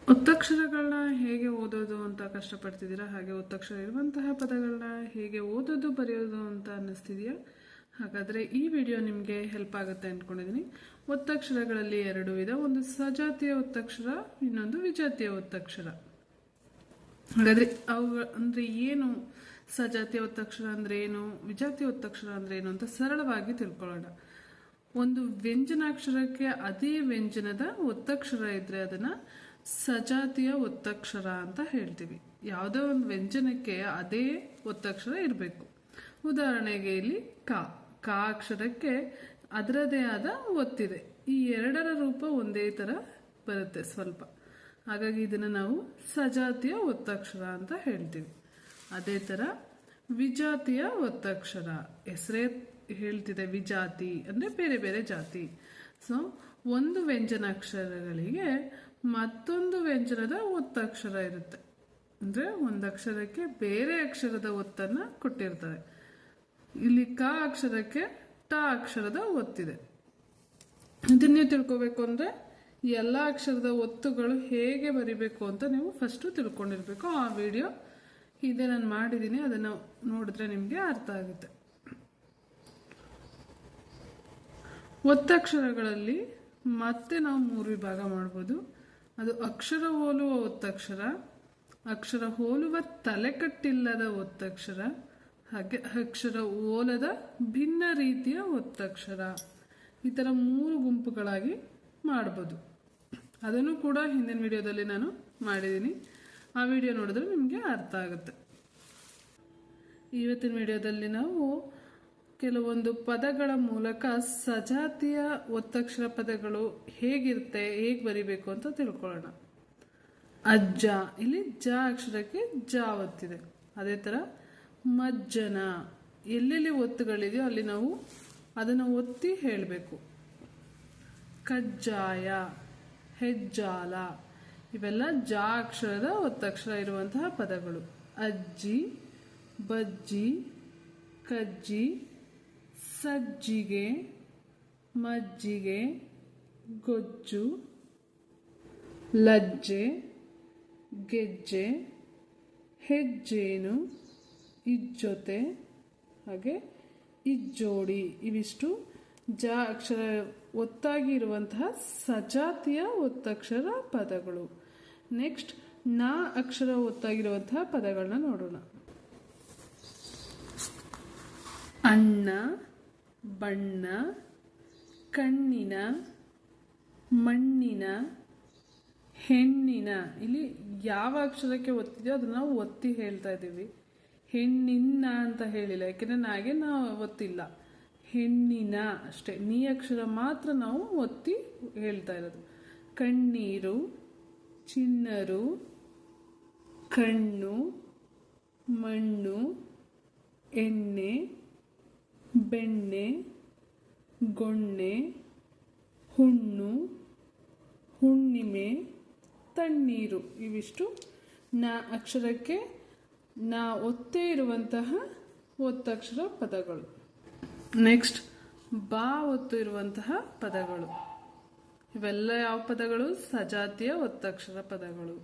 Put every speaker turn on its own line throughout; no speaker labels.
ಒತ್ತಕ್ಷರಗಳನ್ನ ಹೇಗೆ ಓದೋದು ಅಂತ ಕಷ್ಟಪಡ್ತಿದ್ದೀರಾ? ಹಾಗೆ ಒತ್ತಕ್ಷರ ಇರುವಂತಹ ಪದಗಳನ್ನ ಹೇಗೆ ಓದೋದು ಬರೆಯೋದು ಅಂತ ಅನ್ನಿಸ್ತಿದೆಯಾ? ಹಾಗಾದರೆ ಈ ವಿಡಿಯೋ ನಿಮಗೆ ಹೆಲ್ಪ್ ಆಗುತ್ತೆ ಅಂದ್ಕೊಂಡಿದ್ದೀನಿ. ಒತ್ತಕ್ಷರಗಳಲ್ಲಿ ಎರಡು ವಿಧ, ಒಂದು ಸಜಾತಿಯ ಒತ್ತಕ್ಷರ, ಇನ್ನೊಂದು ವಿಜಾತಿಯ ಒತ್ತಕ್ಷರ. ಹಾಗಾದರೆ ಅವುಗಳ ಅಂದರೆ ಏನು, ಸಜಾತಿಯ ಒತ್ತಕ್ಷರ ಅಂದರೆ ಏನು, ವಿಜಾತಿಯ ಒತ್ತಕ್ಷರ ಅಂದರೆ ಏನು ಅಂತ ಸರಳವಾಗಿ ತಿಳ್ಕೊಳ್ಳೋಣ. ಒಂದು ವ್ಯಂಜನಾಕ್ಷರಕ್ಕೆ ಅದೇ ವ್ಯಂಜನದ ಒತ್ತಕ್ಷರ ಇದ್ರೆ ಅದನ್ನ ಸಜಾತಿಯ ಒತ್ತಕ್ಷರ ಅಂತ ಹೇಳ್ತೀವಿ. ಯಾವುದೋ ಒಂದು ವ್ಯಂಜನಕ್ಕೆ ಅದೇ ಒತ್ತಕ್ಷರ ಇರಬೇಕು. ಉದಾಹರಣೆಗೆ ಇಲ್ಲಿ ಕ ಅಕ್ಷರಕ್ಕೆ ಅದರದೇ ಆದ ಒತ್ತಿದೆ. ಈ ಎರಡರ ರೂಪ ಒಂದೇ ತರ ಬರುತ್ತೆ ಸ್ವಲ್ಪ. ಹಾಗಾಗಿ ಇದನ್ನು ನಾವು ಸಜಾತಿಯ ಒತ್ತಕ್ಷರ ಅಂತ ಹೇಳ್ತೀವಿ. ಅದೇ ತರ ವಿಜಾತಿಯ ಒತ್ತಕ್ಷರ, ಹೆಸರೇ ಹೇಳ್ತಿದೆ ವಿಜಾತಿ ಅಂದ್ರೆ ಬೇರೆ ಬೇರೆ ಜಾತಿ. ಸೊ ಒಂದು ವ್ಯಂಜನಾಕ್ಷರಗಳಿಗೆ ಮತ್ತೊಂದು ವ್ಯಂಜನದ ಒತ್ತಕ್ಷರ ಇರುತ್ತೆ. ಅಂದ್ರೆ ಒಂದು ಅಕ್ಷರಕ್ಕೆ ಬೇರೆ ಅಕ್ಷರದ ಒತ್ತನ್ನ ಕೊಟ್ಟಿರ್ತಾರೆ. ಇಲ್ಲಿ ಕ ಅಕ್ಷರಕ್ಕೆ ಟ ಅಕ್ಷರದ ಒತ್ತಿದೆ. ಇದನ್ನೇ ತಿಳ್ಕೋಬೇಕು ಅಂದ್ರೆ ಎಲ್ಲ ಅಕ್ಷರದ ಒತ್ತುಗಳು ಹೇಗೆ ಬರಿಬೇಕು ಅಂತ ನೀವು ಫಸ್ಟ್ ತಿಳ್ಕೊಂಡಿರ್ಬೇಕು. ಆ ವಿಡಿಯೋ ಇದೆ ನಾನು ಮಾಡಿದ್ದೀನಿ, ಅದನ್ನು ನೋಡಿದ್ರೆ ನಿಮಗೆ ಅರ್ಥ ಆಗುತ್ತೆ. ಒತ್ತಕ್ಷರಗಳಲ್ಲಿ ಮತ್ತೆ ನಾವು ಮೂರು ವಿಭಾಗ ಮಾಡ್ಬೋದು. ಅದು ಅಕ್ಷರ ಹೋಲುವ ಒತ್ತಕ್ಷರ, ಅಕ್ಷರ ಹೋಲುವ ತಲೆಕಟ್ಟಿಲ್ಲದ ಒತ್ತಕ್ಷರ, ಹಾಗೆ ಅಕ್ಷರ ಹೋಲದ ಭಿನ್ನ ರೀತಿಯ ಒತ್ತಕ್ಷರ. ಈ ಥರ ಮೂರು ಗುಂಪುಗಳಾಗಿ ಮಾಡ್ಬೋದು. ಅದನ್ನು ಕೂಡ ಹಿಂದಿನ ವಿಡಿಯೋದಲ್ಲಿ ನಾನು ಮಾಡಿದ್ದೀನಿ. ಆ ವಿಡಿಯೋ ನೋಡಿದ್ರೆ ನಿಮಗೆ ಅರ್ಥ ಆಗುತ್ತೆ. ಇವತ್ತಿನ ವಿಡಿಯೋದಲ್ಲಿ ನಾವು ಕೆಲವೊಂದು ಪದಗಳ ಮೂಲಕ ಸಜಾತಿಯ ಒತ್ತಕ್ಷರ ಪದಗಳು ಹೇಗಿರುತ್ತೆ, ಹೇಗೆ ಬರಿಬೇಕು ಅಂತ ತಿಳ್ಕೊಳ್ಳೋಣ. ಅಜ್ಜ, ಇಲ್ಲಿ ಜ ಅಕ್ಷರಕ್ಕೆ ಜ ಒತ್ತಿದೆ. ಅದೇ ತರ ಮಜ್ಜನ, ಎಲ್ಲೆಲ್ಲಿ ಒತ್ತುಗಳಿದೆಯೋ ಅಲ್ಲಿ ನಾವು ಅದನ್ನು ಒತ್ತಿ ಹೇಳಬೇಕು. ಕಜ್ಜಾಯ, ಹೆಜ್ಜಾಲ, ಇವೆಲ್ಲ ಜ ಅಕ್ಷರದ ಒತ್ತಕ್ಷರ ಇರುವಂತಹ ಪದಗಳು. ಅಜ್ಜಿ, ಬಜ್ಜಿ, ಕಜ್ಜಿ, ಸಜ್ಜಿಗೆ, ಮಜ್ಜಿಗೆ, ಗೊಜ್ಜು, ಲಜ್ಜೆ, ಗೆಜ್ಜೆ, ಹೆಜ್ಜೇನು, ಇಜ್ಜೊತೆ, ಹಾಗೆ ಇಜ್ಜೋಡಿ. ಇವಿಷ್ಟು ಜ ಅಕ್ಷರ ಒತ್ತಾಗಿ ಇರುವಂತಹ ಸಜಾತಿಯ ಒತ್ತಕ್ಷರ ಪದಗಳು. ನೆಕ್ಸ್ಟ್ ನ ಅಕ್ಷರ ಒತ್ತಾಗಿರುವಂತಹ ಪದಗಳನ್ನ ನೋಡೋಣ. ಅಣ್ಣ, ಬಣ್ಣ, ಕಣ್ಣಿನ, ಮಣ್ಣಿನ, ಹೆಣ್ಣಿನ. ಇಲ್ಲಿ ಯಾವ ಅಕ್ಷರಕ್ಕೆ ಒತ್ತಿದೆಯೋ ಅದನ್ನ ನಾವು ಒತ್ತಿ ಹೇಳ್ತಾ ಇದ್ದೀವಿ. ಹೆಣ್ಣಿನ ಅಂತ ಹೇಳಿಲ್ಲ, ಯಾಕೆಂದ್ರೆ ನಾಗೆ ನಾವು ಒತ್ತಿಲ್ಲ. ಹೆಣ್ಣಿನ ಅಷ್ಟೇ, ನೀ ಅಕ್ಷರ ಮಾತ್ರ ನಾವು ಒತ್ತಿ ಹೇಳ್ತಾ ಇರೋದು. ಕಣ್ಣೀರು, ಚಿನ್ನರು, ಕಣ್ಣು, ಮಣ್ಣು, ಎಣ್ಣೆ, ಬೆಣ್ಣೆ, ಗೊಣ್ಣೆ, ಹುಣ್ಣು, ಹುಣ್ಣಿಮೆ, ತಣ್ಣೀರು. ಇವಿಷ್ಟು ನ ಅಕ್ಷರಕ್ಕೆ ನಾ ಒತ್ತೇ ಇರುವಂತಹ ಒತ್ತಕ್ಷರ ಪದಗಳು. ನೆಕ್ಸ್ಟ್ ಬಾ ಒತ್ತು ಇರುವಂತಹ ಪದಗಳು. ಇವೆಲ್ಲ ಯಾವ ಪದಗಳು? ಸಜಾತಿಯ ಒತ್ತಕ್ಷರ ಪದಗಳು.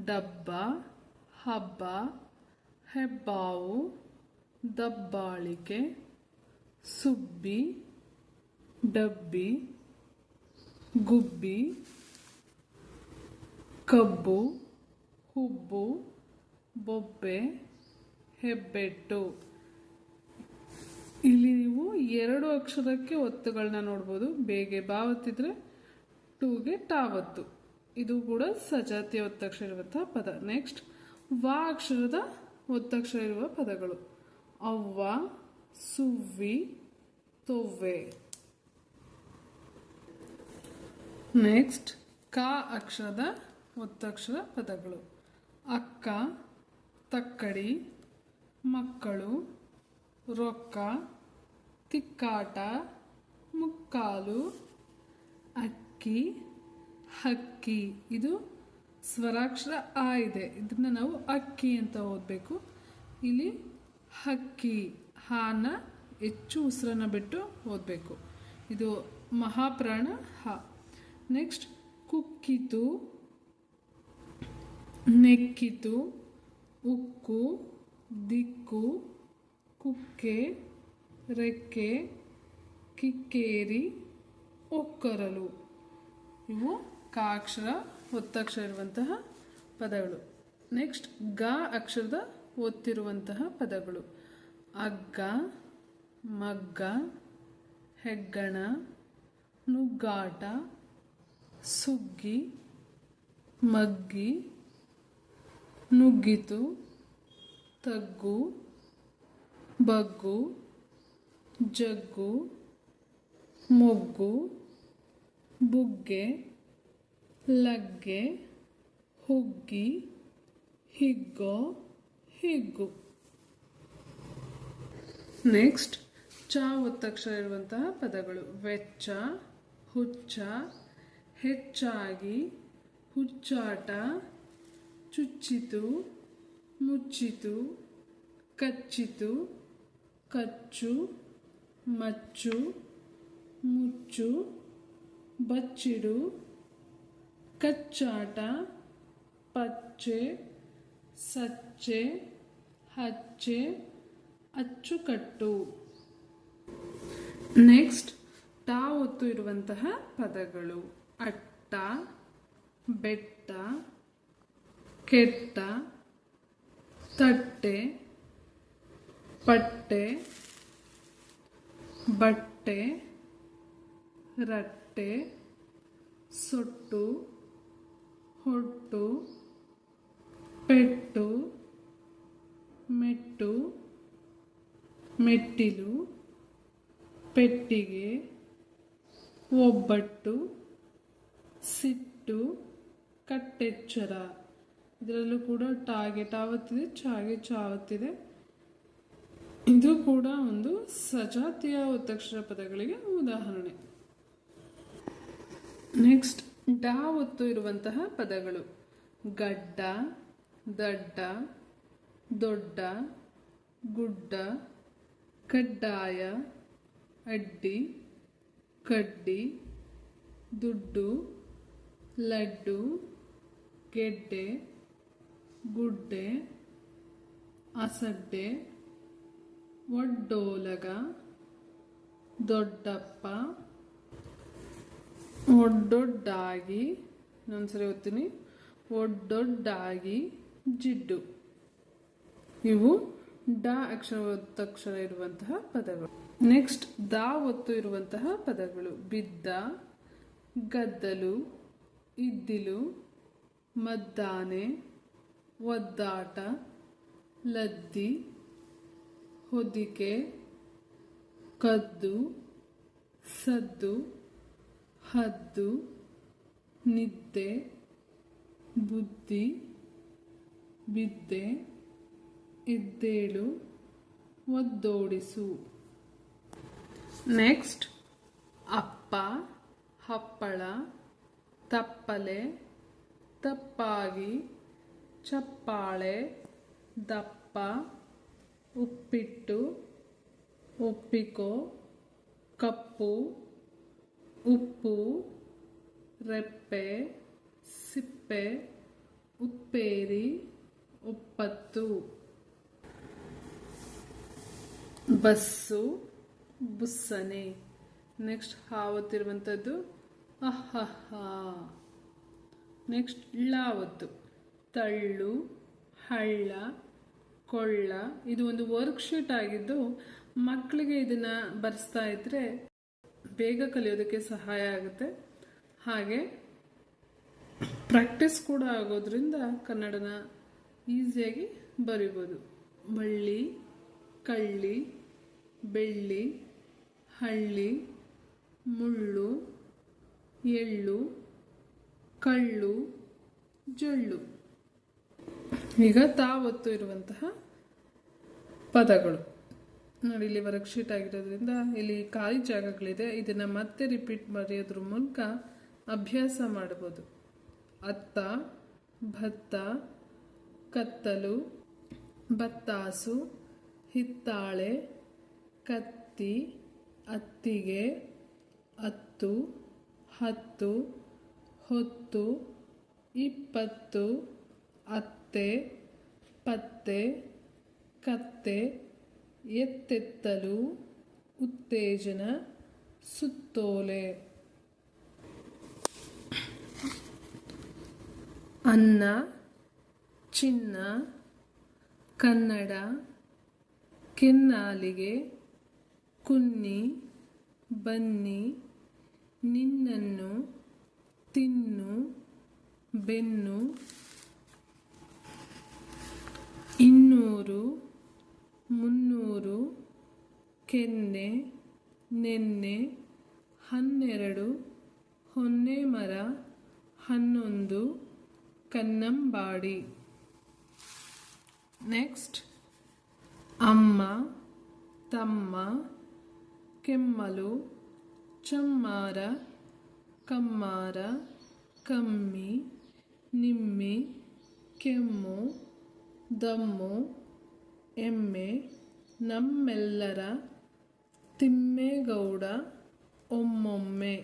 ಡಬ್ಬ, ಹಬ್ಬ, ಹೆಬ್ಬಾವು, ದಬ್ಬಾಳಿಕೆ, ಸುಬ್ಬಿ, ಡಬ್ಬಿ, ಗುಬ್ಬಿ, ಕಬ್ಬು, ಹುಬ್ಬು, ಬೊಬ್ಬೆ, ಹೆಬ್ಬೆಟ್ಟು. ಇಲ್ಲಿ ನೀವು ಎರಡು ಅಕ್ಷರಕ್ಕೆ ಒತ್ತುಗಳನ್ನ ನೋಡ್ಬೋದು. ಬೇಗೆ ಬಾ ಒತ್ತಿದ್ರೆ ಟೂಗೆ ಟಾ ಒತ್ತು. ಇದು ಕೂಡ ಸಜಾತಿಯ ಒತ್ತಕ್ಷರ ಇರುವಂತಹ ಪದ. ನೆಕ್ಸ್ಟ್ ವಾ ಅಕ್ಷರದ ಒತ್ತಕ್ಷರ ಇರುವ ಪದಗಳು. ಅವ್ವ, ಸುವ್ವಿ, ತೊವ್ವೆ. ನೆಕ್ಸ್ಟ್ ಕ ಅಕ್ಷರದ ಒತ್ತಕ್ಷರ ಪದಗಳು. ಅಕ್ಕ, ತಕ್ಕಡಿ, ಮಕ್ಕಳು, ರೊಕ್ಕ, ತಿಕ್ಕಾಟ, ಮುಕ್ಕಾಲು, ಅಕ್ಕಿ, ಹಕ್ಕಿ. ಇದು ಸ್ವರಾಕ್ಷರ ಆ ಇದೆ, ಇದನ್ನ ನಾವು ಅಕ್ಕಿ ಅಂತ ಓದಬೇಕು. ಇಲ್ಲಿ ಹಕ್ಕಿ, ಹಾನ ಹೆಚ್ಚು ಉಸಿರನ್ನ ಬಿಟ್ಟು ಓದಬೇಕು. ಇದು ಮಹಾಪ್ರಾಣ ಹ. ನೆಕ್ಸ್ಟ್ ಕುಕ್ಕಿತು, ನೆಕ್ಕಿತು, ಉಕ್ಕು, ದಿಕ್ಕು, ಕುಕ್ಕೆ, ರೆಕ್ಕೆ, ಕಿಕ್ಕೇರಿ, ಒಕ್ಕರಲು. ಇವು ಕ ಅಕ್ಷರ ಒತ್ತಕ್ಷರ ಇರುವಂತಹ ಪದಗಳು. ನೆಕ್ಸ್ಟ್ ಗ ಅಕ್ಷರದ ಒತ್ತಿರುವಂತಹ ಪದಗಳು: ಹಗ್ಗ, ಮಗ್ಗ, ಹೆಗ್ಗಣ, ನುಗ್ಗಾಟ, ಸುಗ್ಗಿ, ಮಗ್ಗಿ, ನುಗ್ಗಿತು, ತಗ್ಗು, ಬಗ್ಗು, ಜಗ್ಗು, ಮೊಗ್ಗು, ಬುಗ್ಗೆ, ಲಗ್ಗೆ, ಹುಗ್ಗಿ, ಹಿಗ್ಗೋ, ಹಿಗ್ಗು. ನೆಕ್ಸ್ಟ್ ಚ ಒತ್ತಕ್ಷರ ಇರುವಂತಹ ಪದಗಳು: ವೆಚ್ಚ, ಹುಚ್ಚ, ಹೆಚ್ಚಾಗಿ, ಹುಚ್ಚಾಟ, ಚುಚ್ಚಿತು, ಮುಚ್ಚಿತು, ಕಚ್ಚಿತು, ಕಚ್ಚು, ಮಚ್ಚು, ಮುಚ್ಚು, ಬಚ್ಚಿಡು, ಕಚ್ಚಾಟ, ಪಚ್ಚೆ, ಸಚ್ಚೆ, ಹಚ್ಚೆ, ಅಚ್ಚುಕಟ್ಟು. ನೆಕ್ಸ್ಟ್ ಟ ಒತ್ತು ಇರುವಂತಹ ಪದಗಳು: ಅಟ್ಟ, ಬೆಟ್ಟ, ಕೆಟ್ಟ, ತಟ್ಟೆ, ಪಟ್ಟೆ, ಬಟ್ಟೆ, ರಟ್ಟೆ, ಸೊಟ್ಟು, ಹೊಟ್ಟು, ಪೆಟ್ಟು, ಮೆಟ್ಟು, ಮೆಟ್ಟಿಲು, ಪೆಟ್ಟಿಗೆ, ಒಬ್ಬಟ್ಟು, ಸಿಟ್ಟು, ಕಟ್ಟೆಚ್ಚರ. ಇದರಲ್ಲೂ ಕೂಡ ಟಾಗೆ ಟಾವತ್ತಿದೆ, ಚಾಗೆ ಚಾವತ್ತಿದೆ. ಇದು ಕೂಡ ಒಂದು ಸಜಾತಿಯ ಒತ್ತಕ್ಷರ ಪದಗಳಿಗೆ ಉದಾಹರಣೆ. ನೆಕ್ಸ್ಟ್ ಡ ಒತ್ತು ಇರುವಂತಹ ಪದಗಳು: ಗಡ್ಡ, ದಡ್ಡ, ದೊಡ್ಡ, ಗುಡ್ಡ, ಕಡ್ಡಾಯ, ಅಡ್ಡಿ, ಕಡ್ಡಿ, ದುಡ್ಡು, ಲಡ್ಡು, ಗೆಡ್ಡೆ, ಗುಡ್ಡೆ, ಅಸಡ್ಡೆ, ಒಡ್ಡೋಲಗ, ದೊಡ್ಡಪ್ಪ, ಒಡ್ಡೊಡ್ಡಾಗಿ, ಇನ್ನೊಂದ್ಸರಿ ಓದ್ತೀನಿ, ಒಡ್ಡೊಡ್ಡಾಗಿ, ಜಿಡ್ಡು. ಇವು ಡ ಅಕ್ಷರ ಒತ್ತಕ್ಷರ ಇರುವಂತಹ ಪದಗಳು. ನೆಕ್ಸ್ಟ್ ದ ಒತ್ತು ಇರುವಂತಹ ಪದಗಳು: ಬಿದ್ದ, ಗದ್ದಲು, ಇದ್ದಿಲು, ಮದ್ದಾನೆ, ಒದ್ದಾಟ, ಲದ್ದಿ, ಹೊದಿಕೆ, ಕದ್ದು, ಸದ್ದು, ಹದ್ದು, ನಿದ್ದೆ, ಬುದ್ಧಿ, ಬಿದ್ದೆ, ಎದ್ದೇಳು, ಒದ್ದೋಡಿಸು. ನೆಕ್ಸ್ಟ್ ಅಪ್ಪ, ಹಪ್ಪಳ, ತಪ್ಪಲೆ, ತಪ್ಪಾಗಿ, ಚಪ್ಪಾಳೆ, ದಪ್ಪ, ಉಪ್ಪಿಟ್ಟು, ಒಪ್ಪಿಕೋ, ಕಪ್ಪು, ಉಪ್ಪು, ರೆಪ್ಪೆ, ಸಿಪ್ಪೆ, ಉಪ್ಪೇರಿ, ಒಪ್ಪತ್ತು. ಬಸ್ಸು, ಬುಸ್ಸನೆ. ನೆಕ್ಸ್ಟ್ ಹಾವತ್ತಿರುವಂಥದ್ದು ಅಹಹ. ನೆಕ್ಸ್ಟ್ ಳಾವತ್ತು: ತಳ್ಳು, ಹಳ್ಳ, ಕೊಳ್ಳ. ಇದು ಒಂದು ವರ್ಕ್ಶೀಟ್ ಆಗಿದ್ದು ಮಕ್ಕಳಿಗೆ ಇದನ್ನ ಬರೆಸ್ತಾ ಇದ್ರೆ ಬೇಗ ಕಲಿಯೋದಕ್ಕೆ ಸಹಾಯ ಆಗುತ್ತೆ. ಹಾಗೆ ಪ್ರಾಕ್ಟೀಸ್ ಕೂಡ ಆಗೋದ್ರಿಂದ ಕನ್ನಡನ ಈಸಿಯಾಗಿ ಬರಿಬೋದು. ಬಳ್ಳಿ, ಕಳ್ಳಿ, ಬೆಳ್ಳಿ, ಹಳ್ಳಿ, ಮುಳ್ಳು, ಎಳ್ಳು, ಕಳ್ಳು, ಜಳ್ಳು. ಈಗ ತಾವತ್ತು ಇರುವಂತಹ ಪದಗಳು ನೋಡಿ. ಇಲ್ಲಿ ವರ್ಕ್ಶೀಟ್ ಆಗಿರೋದ್ರಿಂದ ಇಲ್ಲಿ ಖಾಲಿ ಜಾಗಗಳಿದೆ. ಇದನ್ನ ಮತ್ತೆ ರಿಪೀಟ್ ಬರೆಯೋದ್ರ ಮೂಲಕ ಅಭ್ಯಾಸ ಮಾಡಬಹುದು. ಅತ್ತ, ಭತ್ತ, ಕತ್ತಲು, ಬತ್ತಾಸು, ಹಿತ್ತಾಳೆ, ಕತ್ತಿ, ಅತ್ತಿಗೆ, ಅತ್ತು, ಹತ್ತು, ಹೊತ್ತು, 20, ಅತ್ತೆ, ಪತ್ತೆ, ಕತ್ತೆ, ಎತ್ತೆತ್ತಲು, ಉತ್ತೇಜನ, ಸುತ್ತೋಲೆ. ಅನ್ನ, ಚಿನ್ನ, ಕನ್ನಡ, ಕೆನ್ನಾಲಿಗೆ, ಕುನ್ನಿ, ಬನ್ನಿ, ನಿನ್ನನ್ನು, ತಿನ್ನು, ಬೆನ್ನು, 200, 300, ಕೆನ್ನೆ, ನೆನ್ನೆ, 12, ಹೊನ್ನೆ ಮರ, 11, ಕನ್ನಂಬಾಡಿ. ನೆಕ್ಸ್ಟ್ ಅಮ್ಮ, ತಮ್ಮ, ಕೆಮ್ಮಲು, ಚಮ್ಮಾರ, ಕಮ್ಮಾರ, ಕಮ್ಮಿ, ನಿಮ್ಮಿ, ಕೆಮ್ಮು, ದಮ್ಮು, ಎಮ್ಮೆ, ನಮ್ಮೆಲ್ಲರ, ತಿಮ್ಮೇಗೌಡ, ಒಮ್ಮೊಮ್ಮೆ.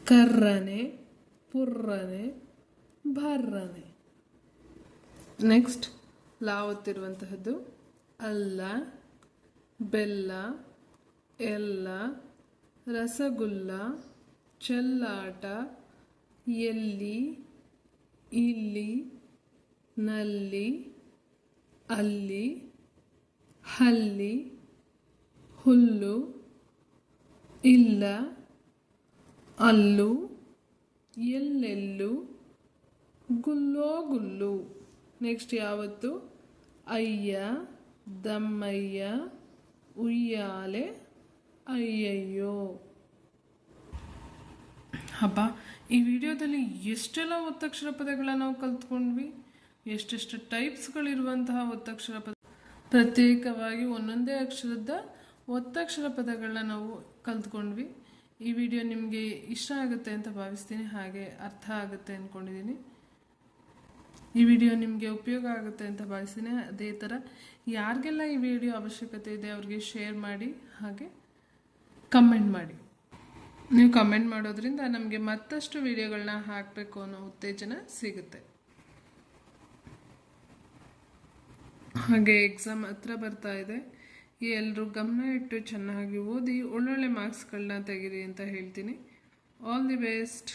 ಕರ್ರನೆ, ಪುರ್ರನೆ, ಭರ್ರನೆ. ನೆಕ್ಸ್ಟ್ ಲಾ ಒತ್ತಿರುವಂತಹದ್ದು ಅಲ್ಲ, ಬೆಲ್ಲ, ಎಲ್ಲ, ರಸಗುಲ್ಲ, ಚೆಲ್ಲಾಟ, ಎಲ್ಲಿ, ಇಲ್ಲಿ, ನಲ್ಲಿ, ಅಲ್ಲಿ, ಹಲ್ಲಿ, ಹುಲ್ಲು, ಇಲ್ಲ, ಅಲ್ಲು, ಎಲ್ಲೆಲ್ಲು, ಗುಲ್ಲೋ ಗುಲ್ಲು. ನೆಕ್ಸ್ಟ್ ಯಾವತ್ತು ಅಯ್ಯ, ದಮ್ಮಯ್ಯ, ಉಯ್ಯಾಲೆ, ಅಯ್ಯಯ್ಯೋ. ಹಬ್ಬ, ಈ ವಿಡಿಯೋದಲ್ಲಿ ಎಷ್ಟೆಲ್ಲ ಒತ್ತಕ್ಷರ ಪದಗಳನ್ನ ನಾವು ಕಲ್ತ್ಕೊಂಡ್ವಿ, ಎಷ್ಟೆಷ್ಟು ಟೈಪ್ಸ್ಗಳಿರುವಂತಹ ಒತ್ತಕ್ಷರ ಪದ, ಪ್ರತ್ಯೇಕವಾಗಿ ಒಂದೊಂದೇ ಅಕ್ಷರದ ಒತ್ತಕ್ಷರ ಪದಗಳನ್ನ ನಾವು ಕಲ್ತ್ಕೊಂಡ್ವಿ. ಈ ವಿಡಿಯೋ ನಿಮಗೆ ಇಷ್ಟ ಆಗುತ್ತೆ ಅಂತ ಭಾವಿಸ್ತೀನಿ, ಹಾಗೆ ಅರ್ಥ ಆಗುತ್ತೆ ಅಂದ್ಕೊಂಡಿದ್ದೀನಿ. ಈ ವಿಡಿಯೋ ನಿಮಗೆ ಉಪಯೋಗ ಆಗುತ್ತೆ ಅಂತ ಭಾವಿಸ್ತೀನಿ. ಅದೇ ಥರ ಯಾರಿಗೆಲ್ಲ ಈ ವಿಡಿಯೋ ಅವಶ್ಯಕತೆ ಇದೆ ಅವ್ರಿಗೆ ಶೇರ್ ಮಾಡಿ, ಹಾಗೆ ಕಮೆಂಟ್ ಮಾಡಿ. ನೀವು ಕಮೆಂಟ್ ಮಾಡೋದ್ರಿಂದ ನಮಗೆ ಮತ್ತಷ್ಟು ವಿಡಿಯೋಗಳನ್ನ ಹಾಕಬೇಕು ಅನ್ನೋ ಉತ್ತೇಜನ ಸಿಗುತ್ತೆ. ಹಾಗೆ ಎಕ್ಸಾಮ್ ಹತ್ರ ಬರ್ತಾ ಇದೆ, ಎಲ್ಲರೂ ಗಮನ ಇಟ್ಟು ಚೆನ್ನಾಗಿ ಓದಿ ಒಳ್ಳೊಳ್ಳೆ ಮಾರ್ಕ್ಸ್ಗಳನ್ನ ತೆಗೀರಿ ಅಂತ ಹೇಳ್ತೀನಿ. All the best.